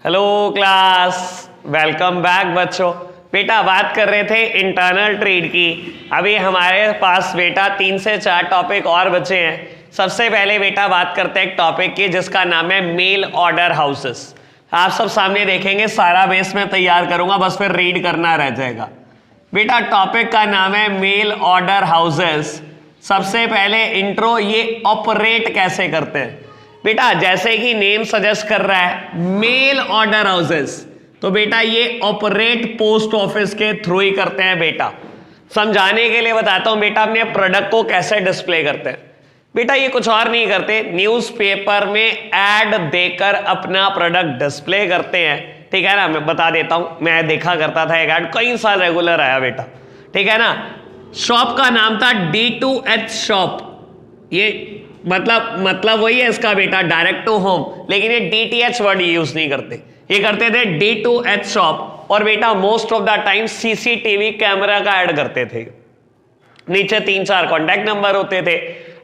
Hello class, welcome back बच्चों। बेटा बात कर रहे थे इंटरनल ट्रेड की। अभी हमारे पास बेटा 3 से 4 टॉपिक और बचे हैं। सबसे पहले बेटा बात करते हैं एक टॉपिक की जिसका नाम है मेल ऑर्डर हाउसेस। आप सब सामने देखेंगे, सारा बेस में तैयार करूंगा, बस फिर रीड करना रह जाएगा। बेटा टॉपिक का नाम है मेल ऑर्डर हाउसेस। सबसे पहले इंट्रो, ये ऑपरेट कैसे करते हैं। बेटा जैसे कि नेम सजेस्ट कर रहा है मेल ऑर्डर हाउसेस, तो बेटा ये ऑपरेट पोस्ट ऑफिस के थ्रू ही करते हैं। बेटा समझाने के लिए बताता हूं बेटा अपने प्रोडक्ट को कैसे डिस्प्ले करते हैं। बेटा ये कुछ और नहीं करते, न्यूज़पेपर में एड देकर अपना प्रोडक्ट डिस्प्ले करते हैं। ठीक है ना, मैं बता देता हूं, मैं देखा करता था एक ऐड, कई साल रेगुलर आया बेटा। ठीक है ना, शॉप का नाम था D2H शॉप। ये मतलब वही है इसका बेटा, डायरेक्ट टू होम, लेकिन ये DTH वर्ड यूज नहीं करते, ये करते थे D2H शॉप। और बेटा most of the time CCTV camera का ऐड करते थे। नीचे 3-4 कॉन्टैक्ट नंबर होते थे।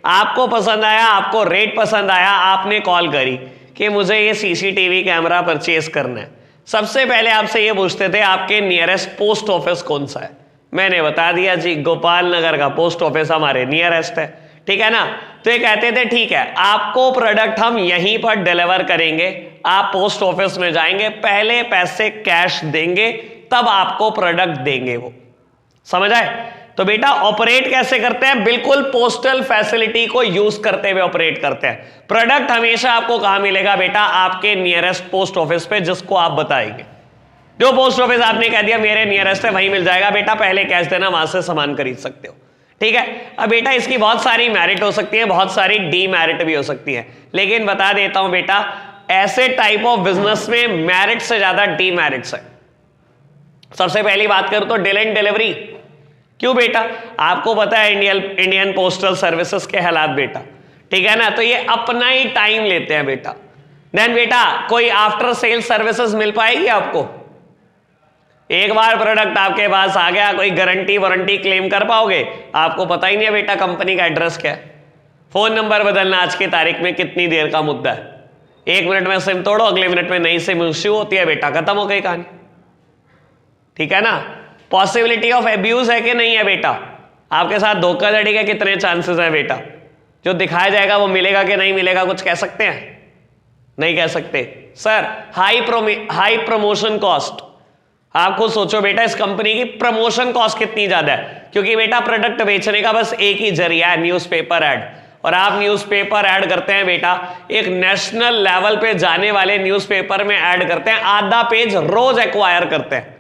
आपको पसंद आया, आपको रेट पसंद आया, आपने कॉल करी कि मुझे ये CCTV कैमरा परचेज करना है। सबसे पहले आपसे ये पूछते थे आपके नियरेस्ट पोस्ट ऑफिस कौन सा है। मैंने बता दिया जी, गोपाल नगर का पोस्ट ऑफिस हमारे नियरेस्ट है। ठीक है ना, तो ये कहते थे ठीक है आपको प्रोडक्ट हम यहीं पर डिलीवर करेंगे, आप पोस्ट ऑफिस में जाएंगे, पहले पैसे कैश देंगे, तब आपको प्रोडक्ट देंगे। वो समझ आए। तो बेटा ऑपरेट कैसे करते हैं, बिल्कुल पोस्टल फैसिलिटी को यूज करते हुए ऑपरेट करते हैं। प्रोडक्ट हमेशा आपको कहां मिलेगा बेटा, आपके नियरेस्ट पोस्ट ऑफिस पे, जिसको आप बताएंगे। जो पोस्ट ऑफिस आपने कह दिया मेरे नियरेस्ट है, वहीं मिल जाएगा बेटा, पहले कैश देना, वहां से सामान खरीद सकते हो। ठीक है। अब बेटा इसकी बहुत सारी मेरिट हो सकती है, बहुत सारी डीमेरिट भी हो सकती है, लेकिन बता देता हूं बेटा ऐसे टाइप ऑफ बिजनेस में मेरिट से ज्यादा डीमेरिट्स है। सबसे पहली बात करूं तो डिले इन डिलीवरी। क्यों बेटा, आपको पता है इंडियन पोस्टल सर्विसेज के हालात बेटा। ठीक है ना, तो ये अपना ही टाइम लेते हैं बेटा। देन बेटा कोई आफ्टर सेल सर्विसेज मिल पाएगी आपको। एक बार प्रोडक्ट आपके पास आ गया, कोई गारंटी वारंटी क्लेम कर पाओगे, आपको पता ही नहीं है बेटा कंपनी का एड्रेस क्या है। फोन नंबर बदलना आज की तारीख में कितनी देर का मुद्दा है। 1 मिनट में सिम तोड़ो, अगले मिनट में नई सिम इश्यू होती है बेटा, खत्म हो गई कहानी। ठीक है ना, पॉसिबिलिटी ऑफ एब्यूज है कि नहीं है बेटा, आपके साथ धोखाधड़ी के कितने चांसेस है बेटा। जो दिखाया जाएगा वो मिलेगा कि नहीं मिलेगा, कुछ कह सकते हैं? नहीं कह सकते। सर हाई प्रमोशन कॉस्ट, आप खुद सोचो बेटा इस कंपनी की प्रमोशन कॉस्ट कितनी ज्यादा है, क्योंकि बेटा प्रोडक्ट बेचने का बस एक ही जरिया है, न्यूज़पेपर ऐड। और आप न्यूज़पेपर ऐड करते हैं बेटा, एक नेशनल लेवल पे जाने वाले न्यूज़पेपर में ऐड करते हैं, आधा पेज रोज एक्वायर करते हैं।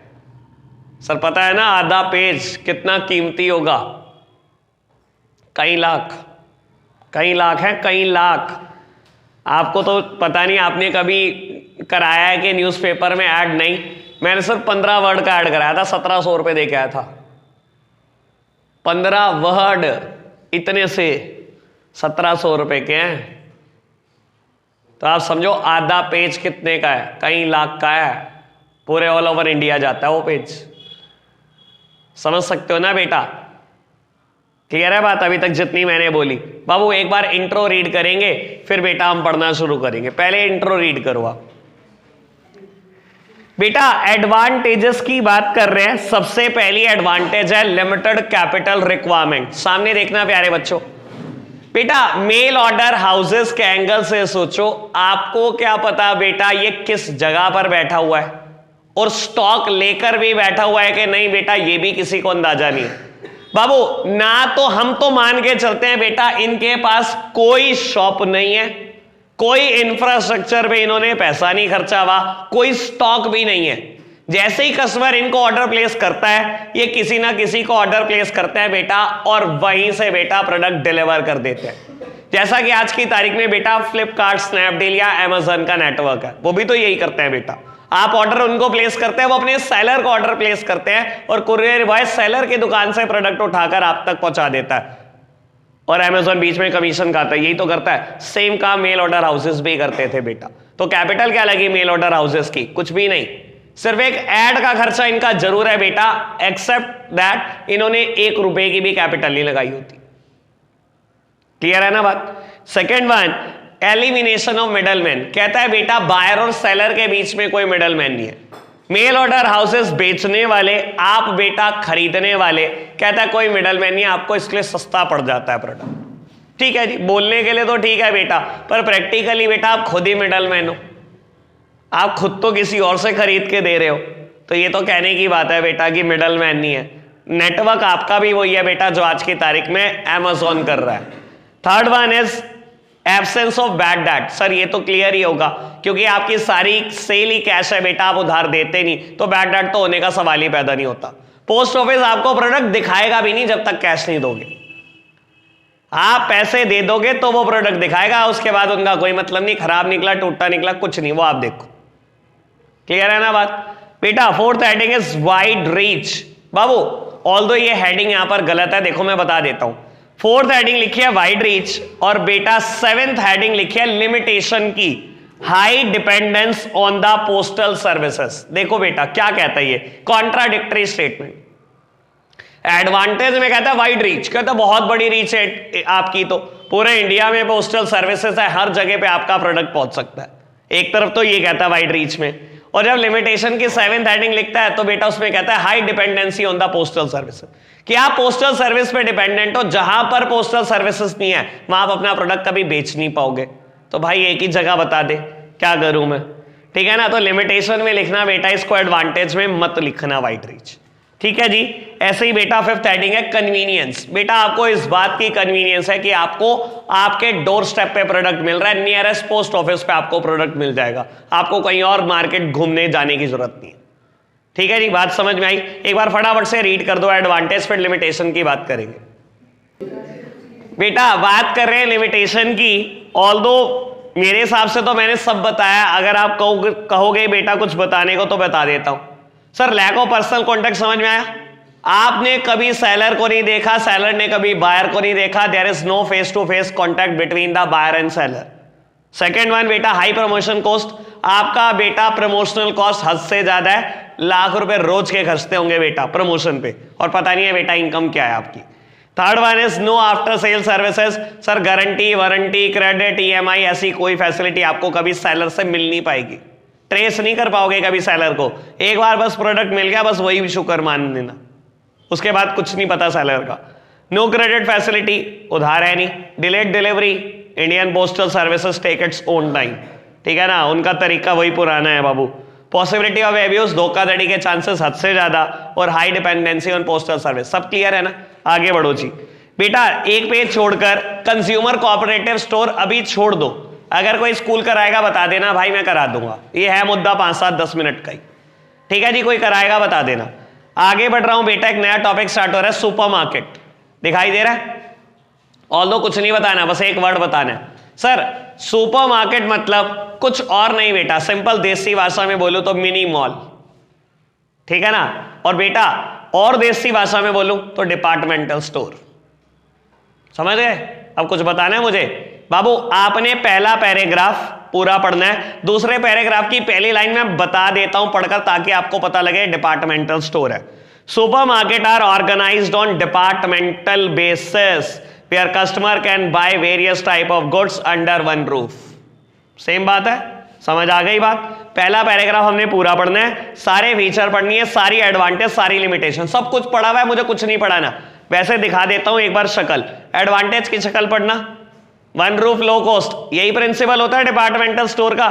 सर पता है ना आधा पेज कितना कीमती होगा, कई लाख है, कई लाख। आपको तो पता नहीं, आपने कभी कराया है कि न्यूज़पेपर में ऐड? नहीं, मैंने सिर्फ 15 वर्ड का ऐड कराया था, 1700 रुपए दे के आया था। 15 वर्ड इतने से 1700 रुपए के हैं, तो आप समझो आधा पेज कितने का है, कई लाख का है। पूरे ऑल ओवर इंडिया जाता है वो पेज। समझ सकते हो ना बेटा, क्लियर है बात अभी तक जितनी मैंने बोली। बाबू एक बार इंट्रो रीड करेंगे, फिर बेटा हम पढ़ना शुरू करेंगे। पहले इंट्रो रीड करो आप बेटा। एडवांटेजेस की बात कर रहे हैं। सबसे पहली एडवांटेज है लिमिटेड कैपिटल रिक्वायरमेंट। सामने देखना प्यारे बच्चों, बेटा मेल ऑर्डर हाउसेस के एंगल से सोचो, आपको क्या पता बेटा ये किस जगह पर बैठा हुआ है, और स्टॉक लेकर भी बैठा हुआ है कि नहीं बेटा, ये भी किसी को अंदाजा नहीं है। बाबू ना तो हम तो मान के चलते हैं बेटा इनके पास कोई शॉप नहीं है, कोई इंफ्रास्ट्रक्चर पे इन्होंने पैसा नहीं खर्चा हुआ, कोई स्टॉक भी नहीं है। जैसे ही कस्टमर इनको ऑर्डर प्लेस करता है, ये किसी ना किसी को ऑर्डर प्लेस करते हैं बेटा, और वहीं से बेटा प्रोडक्ट डिलीवर कर देते हैं। जैसा कि आज की तारीख में बेटा फ्लिपकार्ट, स्नैपडील या अमेजन का नेटवर्क है, वो भी तो यही करते हैं बेटा। आप ऑर्डर उनको प्लेस करते हैं, वो अपने सेलर को ऑर्डर प्लेस करते हैं, और कुरियर बॉय सेलर की दुकान से प्रोडक्ट उठाकर आप तक पहुंचा देता है, और अमेजोन बीच में कमीशन खाता है। यही तो करता है। सेम काम मेल ऑर्डर हाउसेस भी करते थे बेटा। तो कैपिटल क्या लगी मेल ऑर्डर हाउसेस की? कुछ भी नहीं, सिर्फ एक ऐड का खर्चा इनका जरूर है बेटा, एक्सेप्ट दैट इन्होंने 1 रुपए की भी कैपिटल नहीं लगाई होती। क्लियर है ना बात। Second one, elimination of middleman, कहता है बेटा बायर और सेलर के बीच में कोई मिडलमैन नहीं है। मेल ऑर्डर हाउसेस बेचने वाले, आप बेटा खरीदने वाले, कहता है कोई मिडलमैन नहीं है, आपको इसलिए सस्ता पड़ जाता है प्रोडक्ट। ठीक है जी, बोलने के लिए तो ठीक है बेटा, पर प्रैक्टिकली बेटा आप खुद ही मिडलमैन हो, आप खुद तो किसी और से खरीद के दे रहे हो। तो ये तो कहने की बात है बेटा कि मिडलमैन नहीं है। नेटवर्क आपका भी वही है बेटा जो आज की तारीख में अमेज़न कर रहा है। Third one is absence of bad debt. Sir ये तो क्लियर ही होगा, क्योंकि आपकी सारी सेल ही कैश है बेटा, आप उधार देते नहीं, तो बैड डेट तो होने का सवाल ही पैदा नहीं होता। पोस्ट ऑफिस आपको प्रोडक्ट दिखाएगा भी नहीं जब तक कैश नहीं दोगे। आप पैसे दे दोगे तो वो प्रोडक्ट दिखाएगा, उसके बाद उनका कोई मतलब नहीं, खराब निकला, टूटा निकला, कुछ नहीं, वो आप देखो। क्लियर है ना बात बेटा। Fourth heading is wide reach. Babu although ये हेडिंग यहां पर गलत है, देखो मैं बता देता हूं। फोर्थ हेडिंग लिखी है वाइड रीच, और बेटा सेवेंथ हेडिंग लिखी है लिमिटेशन की, high dependence on the postal services. देखो बेटा क्या कहता है ये, कॉन्ट्राडिक्टरी स्टेटमेंट। एडवांटेज में कहता है वाइड रीच, कहता है बहुत बड़ी रीच है आपकी, तो पूरे इंडिया में पोस्टल सर्विसेज है, हर जगह पे आपका प्रोडक्ट पहुंच सकता है। एक तरफ तो ये कहता है वाइड रीच में, और जब लिमिटेशन की सेवेंथ हेडिंग लिखता है तो बेटा उसमें कहता है high dependency on the postal services, कि आप पोस्टल सर्विस पे डिपेंडेंट हो, जहां पर पोस्टल सर्विसेज नहीं है वहां आप अपना प्रोडक्ट कभी बेच नहीं पाओगे। तो भाई एक ही जगह बता दे, क्या करूं मैं, ठीक है ना। तो लिमिटेशन में लिखना बेटा, इसको एडवांटेज में मत लिखना वाइड रीच, ठीक है जी। ऐसे ही बेटा फिफ्थ हेडिंग है कन्वीनियंस। बेटा आपको इस बात की कन्वीनियंस है कि आपको आपके डोर स्टेप पे प्रोडक्ट मिल रहा है, नियरेस्ट पोस्ट ऑफिस पे आपको प्रोडक्ट मिल जाएगा, आपको कहीं और मार्केट घूमने जाने की जरूरत नहीं है। ठीक है जी, बात समझ में आई। एक बार फटाफट से रीड कर दो, एडवांटेज फिर लिमिटेशन की बात करेंगे। बेटा बात कर रहे हैं लिमिटेशन की, ऑल्दो मेरे हिसाब से तो मैंने सब बताया, अगर आप कहोगे बेटा कुछ बताने को तो बता देता हूं। Sir lack of personal contact समझ में आया? आपने कभी सेलर को नहीं देखा, सेलर ने कभी बायर को नहीं देखा, there is no face to face contact between the buyer and seller. Second one बेटा हाई प्रमोशन कॉस्ट, आपका बेटा प्रमोशनल कॉस्ट हद से ज्यादा है, लाख रुपए रोज के खर्चते होंगे बेटा प्रमोशन पे, और पता नहीं है बेटा इनकम क्या है आपकी। Third one is know after sale services. Sir guarantee, warranty, credit, EMI ऐसी कोई फैसिलिटी आपको कभी सेलर से मिल नहीं पाएगी, ट्रेस नहीं कर पाओगे कभी सेलर को। एक बार बस प्रोडक्ट मिल गया, बस वही शुक्र मान लेना, उसके बाद कुछ नहीं पता सेलर का। नो क्रेडिट फैसिलिटी, उधार है नहीं। Delayed delivery, Indian postal services take its own time, ठीक है ना, उनका तरीका वही पुराना है बाबू। पॉसिबिलिटी ऑफ एब्यूज, धोखाधड़ी के चांसेस हद से ज्यादा, और high dependency on postal service. सब क्लियर है ना, आगे बढ़ो जी। बेटा एक पेज छोड़कर कंज्यूमर कोऑपरेटिव स्टोर अभी छोड़ दो, अगर कोई स्कूल कराएगा बता देना भाई, मैं करा दूंगा, ये है मुद्दा 5, 7, 10 मिनट का ही, ठीक है जी। कोई कराएगा बता देना। आगे बढ़ रहा हूं बेटा, एक नया टॉपिक स्टार्ट हो रहा है, सुपरमार्केट। दिखाई दे रहा है? ऑल्दो कुछ नहीं बताना, बस एक वर्ड बताना है। सर सुपरमार्केट मतलब कुछ और नहीं बेटा, सिंपल देसी भाषा में बोलूं तो मिनी मॉल, ठीक है ना। और बेटा और देसी भाषा में बोलूं तो डिपार्टमेंटल स्टोर। समझ गए? अब कुछ बताना है मुझे बाबू। आपने पहला पैराग्राफ पूरा पढ़ना है, दूसरे पैराग्राफ की पहली लाइन में बता देता हूं पढ़कर, ताकि आपको पता लगे डिपार्टमेंटल स्टोर है। Supermarket are organised on departmental basis where customer can buy various type of goods under one roof. Same बात है, समझ आ गई बात? पहला पैराग्राफ हमने पूरा पढ़ना है, सारे फीचर पढ़नी है, सारी एडवांटेज, सारी लिमिटेशन, सब कुछ पढ़ा हुआ है, मुझे कुछ नहीं पढ़ाना। वैसे दिखा देता हूं एक बार शक्ल, एडवांटेज की शक्ल पढ़ना, वन रूफ लो कॉस्ट, यही प्रिंसिपल होता है डिपार्टमेंटल स्टोर का।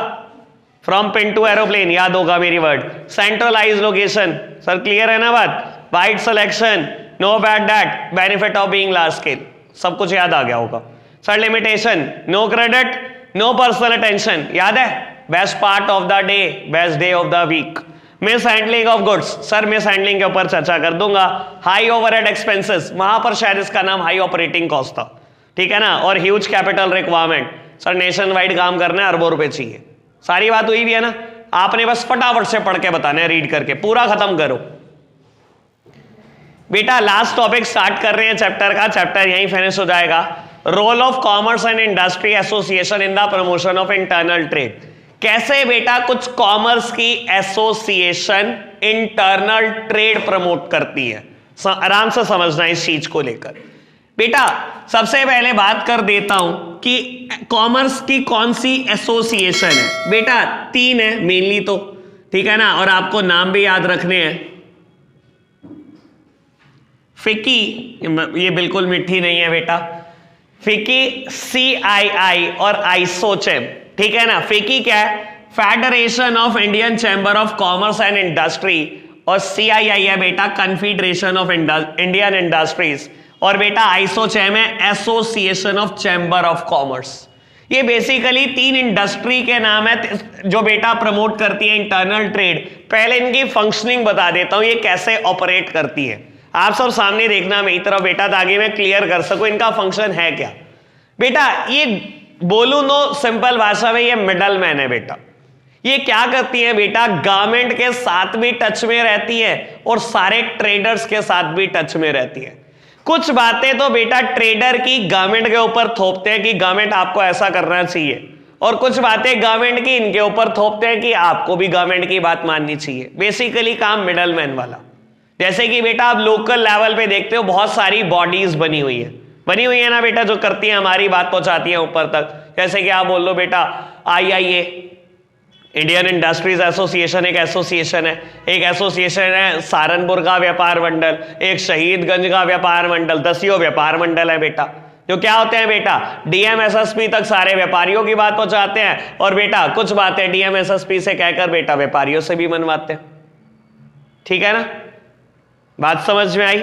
फ्रॉम पिन टू एरोप्लेन, याद होगा मेरी word. Centralise location, sir clear है ना बात? Wide selection, no bad debt, benefit of being large scale, सब कुछ याद आ गया होगा। Sir limitation, no credit, no personal attention, याद है? Best part of the day, best day of the week. Mishandling of goods, sir miss handling के ऊपर चर्चा कर दूंगा। हाई ओवरहेड एक्सपेंसेस, वहां पर शायद इसका नाम हाई ऑपरेटिंग कॉस्ट था, ठीक है ना। और huge capital requirement, sir nation wide काम करना है, अरबों रुपए चाहिए। सारी बात हुई भी है ना, आपने बस फटाफट से पढ़ के बताना है, रीड करके पूरा खत्म करो बेटा। लास्ट टॉपिक स्टार्ट कर रहे हैं चैप्टर का, चैप्टर यहीं फिनिश हो जाएगा। Role of commerce and industry association in the promotion of internal trade. कैसे बेटा कुछ कॉमर्स की एसोसिएशन इंटरनल ट्रेड प्रमोट करती है, आराम से समझना इस चीज को लेकर। बेटा सबसे पहले बात कर देता हूं कि कॉमर्स की कौन सी एसोसिएशन है। बेटा 3 है मेनली तो, ठीक है ना, और आपको नाम भी याद रखने हैं। फिकी, ये बिल्कुल मिट्टी नहीं है बेटा, फिकी CII और आइसोचेम, ठीक है ना। फिकी क्या है? Federation of Indian chamber of commerce and industry, और CII है बेटा कन्फेडरेशन ऑफ इंडियन इंडस्ट्रीज, और बेटा आइसोचेम है association of chamber of commerce. ये बेसिकली 3 इंडस्ट्री के नाम है जो बेटा प्रमोट करती है इंटरनल ट्रेड। पहले इनकी फंक्शनिंग बता देता हूं, ये कैसे ऑपरेट करती है। आप सब सामने देखना मेरी तरफ बेटा, ताकि मैं क्लियर कर सकूं इनका फंक्शन है क्या। बेटा ये बोलूं नो सिंपल भाषा में, ये मिडल मैन है बेटा। ये क्या करती है बेटा? गवर्नमेंट के साथ भी टच में रहती है और सारे ट्रेडर्स के साथ भी टच में रहती है। कुछ बातें तो बेटा ट्रेडर की गवर्नमेंट के ऊपर थोपते हैं कि गवर्नमेंट आपको ऐसा करना चाहिए, और कुछ बातें गवर्नमेंट की इनके ऊपर थोपते हैं कि आपको भी गवर्नमेंट की बात माननी चाहिए। बेसिकली काम मिडल मैन वाला। जैसे कि बेटा आप लोकल लेवल पे देखते हो बहुत सारी बॉडीज बनी हुई है ना बेटा, जो करती है हमारी बात पहुंचाती है ऊपर तक। जैसे कि आप बोल लो बेटा IIA, इंडियन इंडस्ट्रीज एसोसिएशन एक एसोसिएशन है, एक एसोसिएशन है सहारनपुर का व्यापार मंडल, एक शहीदगंज का व्यापार मंडल, 10 व्यापार मंडल है बेटा, जो क्या होते हैं बेटा DM SSP तक सारे व्यापारियों की बात पहुंचाते हैं, और बेटा कुछ बातें DM SSP से कहकर बेटा व्यापारियों से भी मनवाते हैं। ठीक है ना, बात समझ में आई?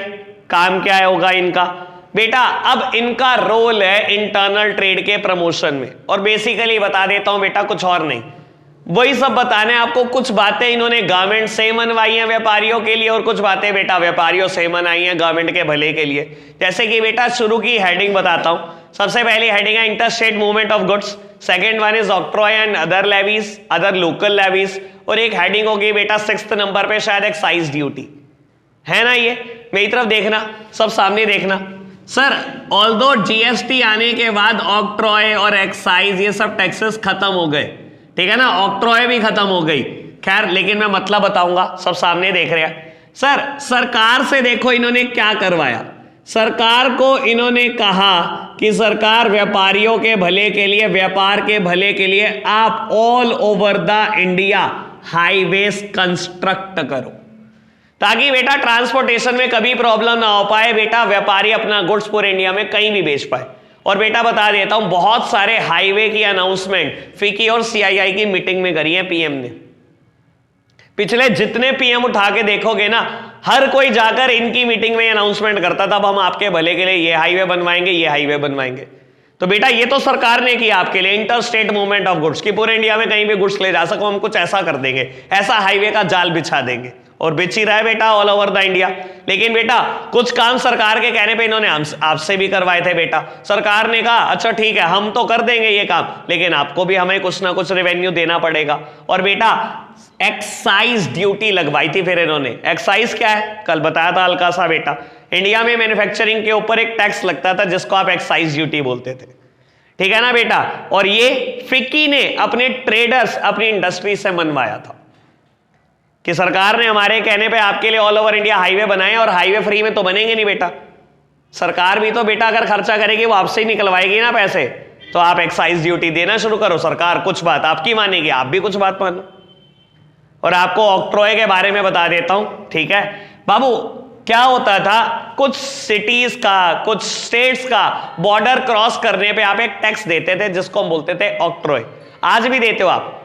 काम क्या है होगा इनका बेटा? अब इनका रोल है इंटरनल ट्रेड के प्रमोशन में, और बेसिकली बता देता हूं बेटा, कुछ और नहीं, वही सब बताने आपको। कुछ बातें इन्होंने गवर्नमेंट से मनवाई हैं व्यापारियों के लिए, और कुछ बातें बेटा व्यापारियों से मनाई हैं गवर्नमेंट के भले के लिए। जैसे कि बेटा शुरू की हेडिंग बताता हूं। सबसे पहली हेडिंग है interstate movement of goods, second one is octroi and other levies, other local levies, और एक हेडिंग होगी बेटा 6th नंबर पे शायद एक्साइज ड्यूटी है ना। ये मेरी तरफ देखना, सब सामने देखना। सर ऑल्दो GST आने के बाद ऑक्ट्रॉय और एक्साइज ये सब टैक्सेस खत्म हो गए, ठीक है ना, ऑक्ट्रॉय भी खत्म हो गई, खैर लेकिन मैं मतलब बताऊंगा, सब सामने देख रहे हैं। सर सरकार से देखो इन्होंने क्या करवाया। सरकार को इन्होंने कहा कि सरकार व्यापारियों के भले के लिए, व्यापार के भले के लिए आप all over the India highways construct करो, ताकि बेटा ट्रांसपोर्टेशन में कभी प्रॉब्लम ना हो पाए, बेटा व्यापारी अपना गुड्स पूरे इंडिया में कहीं भी बेच पाए। और बेटा बता देता हूं, बहुत सारे हाईवे की अनाउंसमेंट फिकी और CII की मीटिंग में करी है PM ने। पिछले जितने PM उठा के देखोगे ना, हर कोई जाकर इनकी मीटिंग में अनाउंसमेंट करता था, अब हम आपके भले के लिए ये हाईवे बनवाएंगे, ये हाईवे बनवाएंगे। तो बेटा ये तो सरकार ने किया आपके लिए, inter state movement of goods, की पूरे इंडिया में कहीं भी गुड्स ले जा सको, हम कुछ ऐसा कर देंगे, ऐसा हाईवे का जाल बिछा देंगे, और बिछ ही रहा है बेटा ऑल ओवर द इंडिया। लेकिन बेटा कुछ काम सरकार के कहने पे इन्होंने आपसे भी करवाए थे बेटा। सरकार ने कहा अच्छा ठीक है हम तो कर देंगे ये काम, लेकिन आपको भी हमें कुछ ना कुछ रेवेन्यू देना पड़ेगा। और बेटा एक्साइज ड्यूटी लगवाई थी फिर इन्होंने। एक्साइज क्या है? कल बताया था हल्का सा बेटा, इंडिया में मैन्युफैक्चरिंग के ऊपर एक टैक्स लगता था जिसको आप एक्साइज ड्यूटी बोलते थे, ठीक है ना बेटा। और ये फिक्की ने अपने ट्रेडर्स, अपनी इंडस्ट्री से मनवाया था कि सरकार ने हमारे कहने पे आपके लिए ऑल ओवर इंडिया हाईवे बनाए, और हाईवे फ्री में तो बनेंगे नहीं बेटा, सरकार भी तो बेटा अगर खर्चा करेगी वो आपसे ही निकलवाएगी ना पैसे, तो आप एक्साइज ड्यूटी देना शुरू करो, सरकार कुछ बात आपकी मानेगी, आप भी कुछ बात मानो। और आपको ऑक्ट्रॉय के बारे में बता देता हूं, ठीक है बाबू। क्या होता था, कुछ सिटीज का, कुछ स्टेट्स का बॉर्डर क्रॉस करने पे आप एक टैक्स देते थे जिसको हम बोलते थे ऑक्ट्रॉय, आज भी देते हो आप,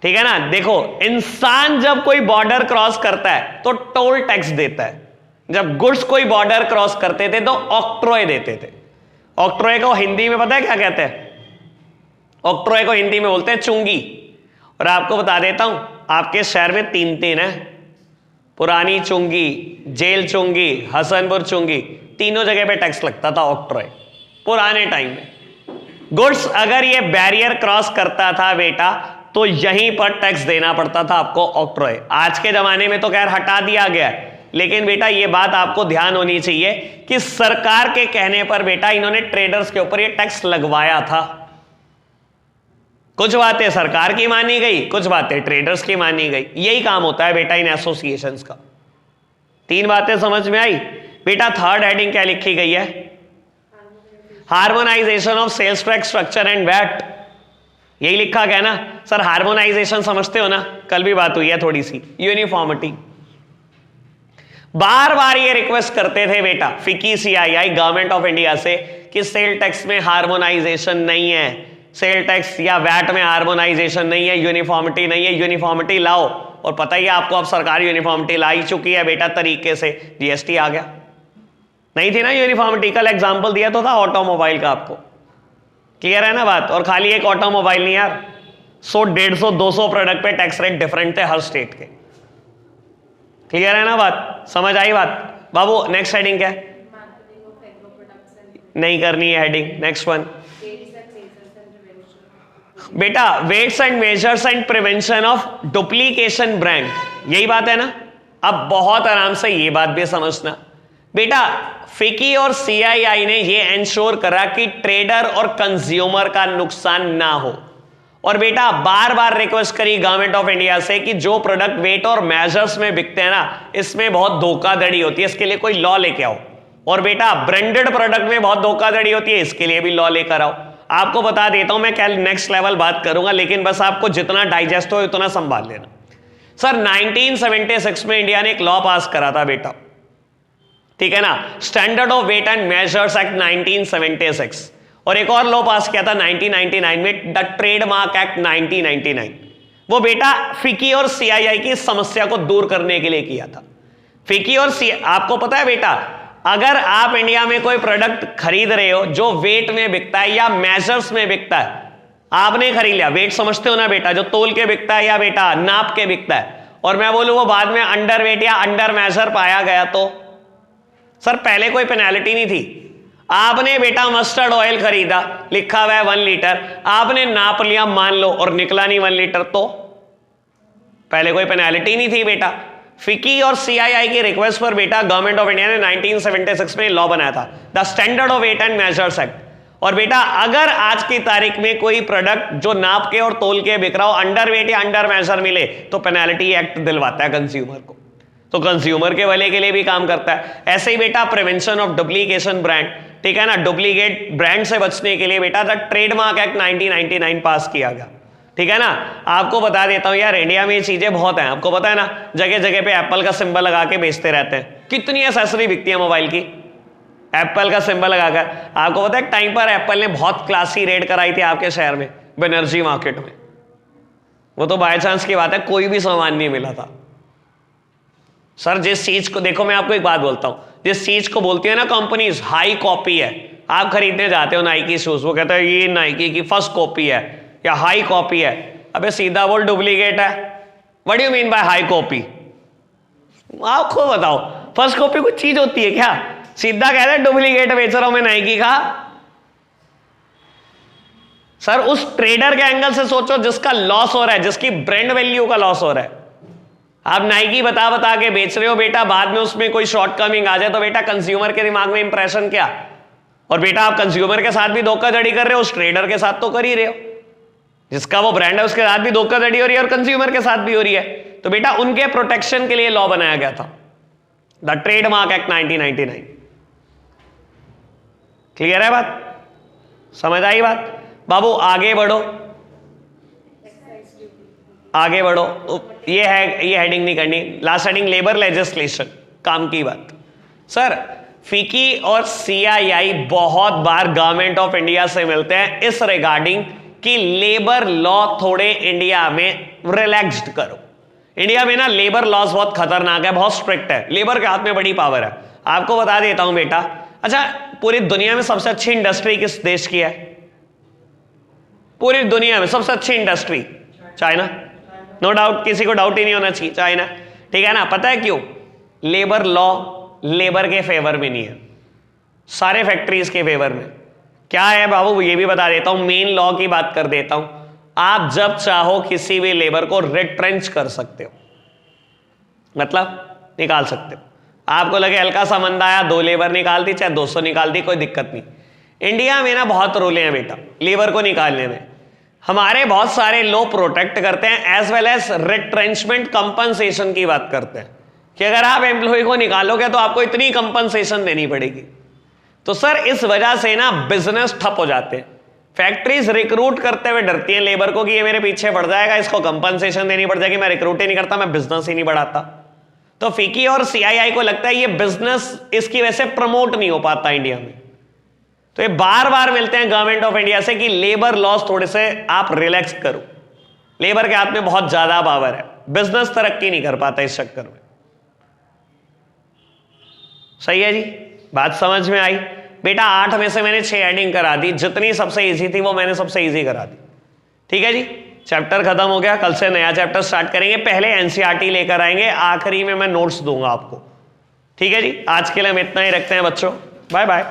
ठीक है ना। देखो इंसान जब कोई बॉर्डर क्रॉस करता है तो टोल टैक्स देता है, जब गुड्स कोई बॉर्डर क्रॉस करते थे तो ऑक्ट्रॉय देते थे। ऑक्ट्रॉय को हिंदी में पता है क्या कहते हैं? ऑक्ट्रॉय को हिंदी में बोलते हैं चुंगी। और आपको बता देता हूं, आपके शहर में 3 हैं, पुरानी चुंगी, जेल चुंगी, हसनपुर चुंगी, तीनों जगह पे टैक्स लगता था ऑक्ट्रॉय पुराने टाइम में। गुड्स अगर ये बैरियर क्रॉस करता था बेटा तो यहीं पर टैक्स देना पड़ता था आपको ऑक्ट्रॉय। आज के जमाने में तो खैर हटा दिया गया है, लेकिन बेटा ये बात आपको ध्यान होनी चाहिए कि सरकार के कहने पर बेटा इन्होंने ट्रेडर्स के ऊपर ये टैक्स लगवाया था। कुछ बातें सरकार की मानी गई, कुछ बातें ट्रेडर्स की मानी गई, यही काम होता है बेटा इन एसोसिएशंस का। 3 बातें समझ में आई बेटा। 3rd हेडिंग क्या लिखी गई है? Harmonisation of sales tax structure and VAT, यही लिखा गया ना सर। हार्मोनाइजेशन समझते हो ना, कल भी बात हुई है थोड़ी सी। यूनिफॉर्मिटी, बार बार ये रिक्वेस्ट करते थे बेटा फिकी सीआईआई गवर्नमेंट ऑफ इंडिया से कि सेल टैक्स में हार्मोनाइजेशन नहीं है, सेल टैक्स या वैट में हार्मोनाइजेशन नहीं है, यूनिफॉर्मिटी नहीं है, यूनिफॉर्मिटी लाओ। और पता ही है आपको, अब सरकार यूनिफॉर्मिटी ला ही चुकी है बेटा तरीके से, जीएसटी आ गया। नहीं थी ना यूनिफॉर्मिटी, कल एग्जांपल दिया तो था ऑटोमोबाइल का, आपको क्लियर है ना बात। और खाली एक ऑटोमोबाइल नहीं यार, 100, 150, 200 प्रोडक्ट पे टैक्स रेट डिफरेंट थे हर स्टेट के। क्लियर है ना बात, समझ आई बात बाबू। नेक्स्ट हेडिंग क्या है? नहीं करनी है हेडिंग। नेक्स्ट वन बेटा, weights and measures and prevention of duplication brand, यही बात है ना। अब बहुत आराम से ये बात भी समझना बेटा, फिकी और सीआईआई ने ये इंश्योर करा कि ट्रेडर और कंज्यूमर का नुकसान ना हो। और बेटा बार बार रिक्वेस्ट करी गवर्नमेंट ऑफ इंडिया से कि जो प्रोडक्ट वेट और मेजर्स में बिकते हैं ना, इसमें बहुत धोखाधड़ी होती है, इसके लिए कोई लॉ लेके आओ। और बेटा ब्रांडेड प्रोडक्ट में बहुत धोखाधड़ी होती है, इसके लिए भी लॉ लेकर आओ। आपको बता देता हूं, मैं कल नेक्स्ट लेवल बात करूंगा, लेकिन बस आपको जितना डाइजेस्ट हो उतना संभाल लेना। सर 1976 में इंडिया ने एक लॉ पास करा था बेटा, ठीक है ना, standard of weight and measures act 1976। और एक और लॉ पास किया था 1999 में, द ट्रेडमार्क एक्ट 1999। वो बेटा फिकी और सीआईआई की समस्या को दूर करने के लिए किया था। फिकी और आपको पता है बेटा, अगर आप इंडिया में कोई प्रोडक्ट खरीद रहे हो जो वेट में बिकता है या मेजर्स में बिकता है, आपने खरीद लिया, वेट समझते हो ना बेटा, जो तोल के बिकता है या बेटा नाप के बिकता है, और मैं बोलूं वो बाद में अंडर वेट या अंडर मेजर पाया गया, तो सर पहले कोई पेनल्टी नहीं थी। आपने बेटा मस्टर्ड ऑयल खरीदा, लिखा हुआ है 1 लीटर, आपने नाप लिया मान लो और निकला नहीं 1 लीटर, तो पहले कोई पेनल्टी नहीं थी बेटा। फिकी और सीआईआई की रिक्वेस्ट पर बेटा गवर्नमेंट ऑफ इंडिया ने 1976 में लॉ बनाया था, the standard of weight and measures act. और बेटा अगर आज की तारीख में कोई प्रोडक्ट जो नाप के और तोल के बिक रहा हो, अंडर वेट या अंडर मेजर मिले, तो पेनल्टी एक्ट दिलवाता है कंज्यूमर को, तो कंज्यूमर के भले के लिए भी काम करता है। ऐसे ही बेटा प्रिवेंशन ऑफ डुप्लीकेशन ब्रांड, ठीक है ना, डुप्लीकेट ब्रांड से बचने के लिए बेटा द ट्रेडमार्क एक्ट 1999 पास किया गया, ठीक है ना। आपको बता देता हूं यार, इंडिया में ये चीजें बहुत हैं, आपको पता है ना, जगह जगह पे एप्पल का सिंबल लगा के बेचते रहते हैं। कितनी एसेसरी बिकती है मोबाइल की एप्पल का सिंबल लगाकर। आपको पता है एक टाइम पर एप्पल ने बहुत क्लासी रेड कराई थी आपके शहर में, बनर्जी मार्केट में। वो तो बाय चांस की बात है, कोई भी सामान नहीं मिला था सर। जिस चीज को देखो, मैं आपको एक बात बोलता हूं, जिस चीज को बोलती है ना कंपनीज हाई कॉपी है, आप खरीदने जाते हो नाइकी शूज, वो कहते हैं ये नाइकी की फर्स्ट कॉपी है या हाई कॉपी है। अबे सीधा बोल डुप्लीकेट है। What do you mean by high copy? आप खुद बताओ, फर्स्ट कॉपी कुछ चीज होती है क्या? सीधा कह रहे डुप्लीकेट बेच रहा हूं मैं नाइकी का। सर उस ट्रेडर के एंगल से सोचो जिसका लॉस हो रहा है, जिसकी ब्रांड वैल्यू का लॉस हो रहा है। आप नाइकी बता बता के बेच रहे हो बेटा, बाद में उसमें कोई शॉर्टकमिंग आ जाए तो बेटा कंज्यूमर के दिमाग में इंप्रेशन क्या? और बेटा आप कंज्यूमर के साथ भी धोखाधड़ी कर रहे हो, उस ट्रेडर के साथ तो कर ही रहे हो, जिसका वो ब्रांड है उसके साथ भी धोखाधड़ी हो रही है और कंज्यूमर के साथ भी हो रही है। तो बेटा उनके प्रोटेक्शन के लिए लॉ बनाया गया था, द ट्रेडमार्क एक्ट 1999। क्लियर है बात? समझ आई बात? बाबू आगे बढ़ो, आगे बढ़ो। ये है, ये हेडिंग नहीं करनी, लास्ट हेडिंग लेबर लेजिस्लेशन, काम की बात। सर फिकी और सीआईआई बहुत बार गवर्नमेंट ऑफ इंडिया से मिलते हैं इस रिगार्डिंग कि लेबर लॉ थोड़े इंडिया में रिलैक्स्ड करो। इंडिया में ना लेबर लॉज बहुत खतरनाक है, बहुत स्ट्रिक्ट है, लेबर के हाथ में बड़ी पावर है। आपको बता देता हूं बेटा, अच्छा पूरी दुनिया में सबसे अच्छी इंडस्ट्री किस देश की है? पूरी दुनिया में सबसे अच्छी इंडस्ट्री चाइना, नो डाउट, किसी को डाउट ही नहीं होना चाहिए, चाइना, ठीक है ना। पता है क्यों? लेबर लॉ लेबर के फेवर में नहीं है, सारे फैक्ट्रीज के फेवर में। क्या है बाबू ये भी बता देता हूं, मेन लॉ की बात कर देता हूं। आप जब चाहो किसी भी लेबर को रिट्रेंच कर सकते हो, मतलब निकाल सकते हो। आपको लगे हल्का सा मंदा आया, 2 लेबर निकाल दी, चाहे 200 निकाल दी, कोई दिक्कत नहीं। इंडिया में ना बहुत रूल हैं बेटा लेबर को निकालने में। हमारे बहुत सारे लॉ प्रोटेक्ट करते हैं, as well as retrenchment compensation की बात करते हैं कि अगर आप एम्प्लॉय को निकालोगे तो आपको इतनी कंपनसेशन देनी पड़ेगी। तो सर इस वजह से ना बिजनेस ठप हो जाते हैं। फैक्ट्रीज रिक्रूट करते हुए डरती हैं लेबर को कि ये मेरे पीछे बढ़ जाएगा, इसको कंपनसेशन देनी पड़ जाएगी, मैं रिक्रूट ही नहीं करता, मैं बिजनेस ही नहीं बढ़ाता। तो फीकी और सीआईआई को लगता है ये बिजनेस इसकी वजह से प्रमोट नहीं हो पाता इंडिया में। तो ये बार बार मिलते हैं गवर्नमेंट ऑफ इंडिया से कि लेबर लॉस थोड़े से आप रिलैक्स करो, लेबर के हाथ में बहुत ज्यादा पावर है, बिजनेस तरक्की नहीं कर पाता इस चक्कर में। सही है जी, बात समझ में आई? बेटा 8 में से मैंने 6 हेडिंग करा दी, जितनी सबसे इजी थी वो मैंने सबसे इजी करा दी। ठीक है जी, चैप्टर खत्म हो गया, कल से नया चैप्टर स्टार्ट करेंगे। पहले एनसीईआरटी लेकर आएंगे, आखिरी में मैं नोट्स दूंगा आपको। ठीक है जी, आज के लिए हम इतना ही रखते हैं बच्चों, बाय बाय।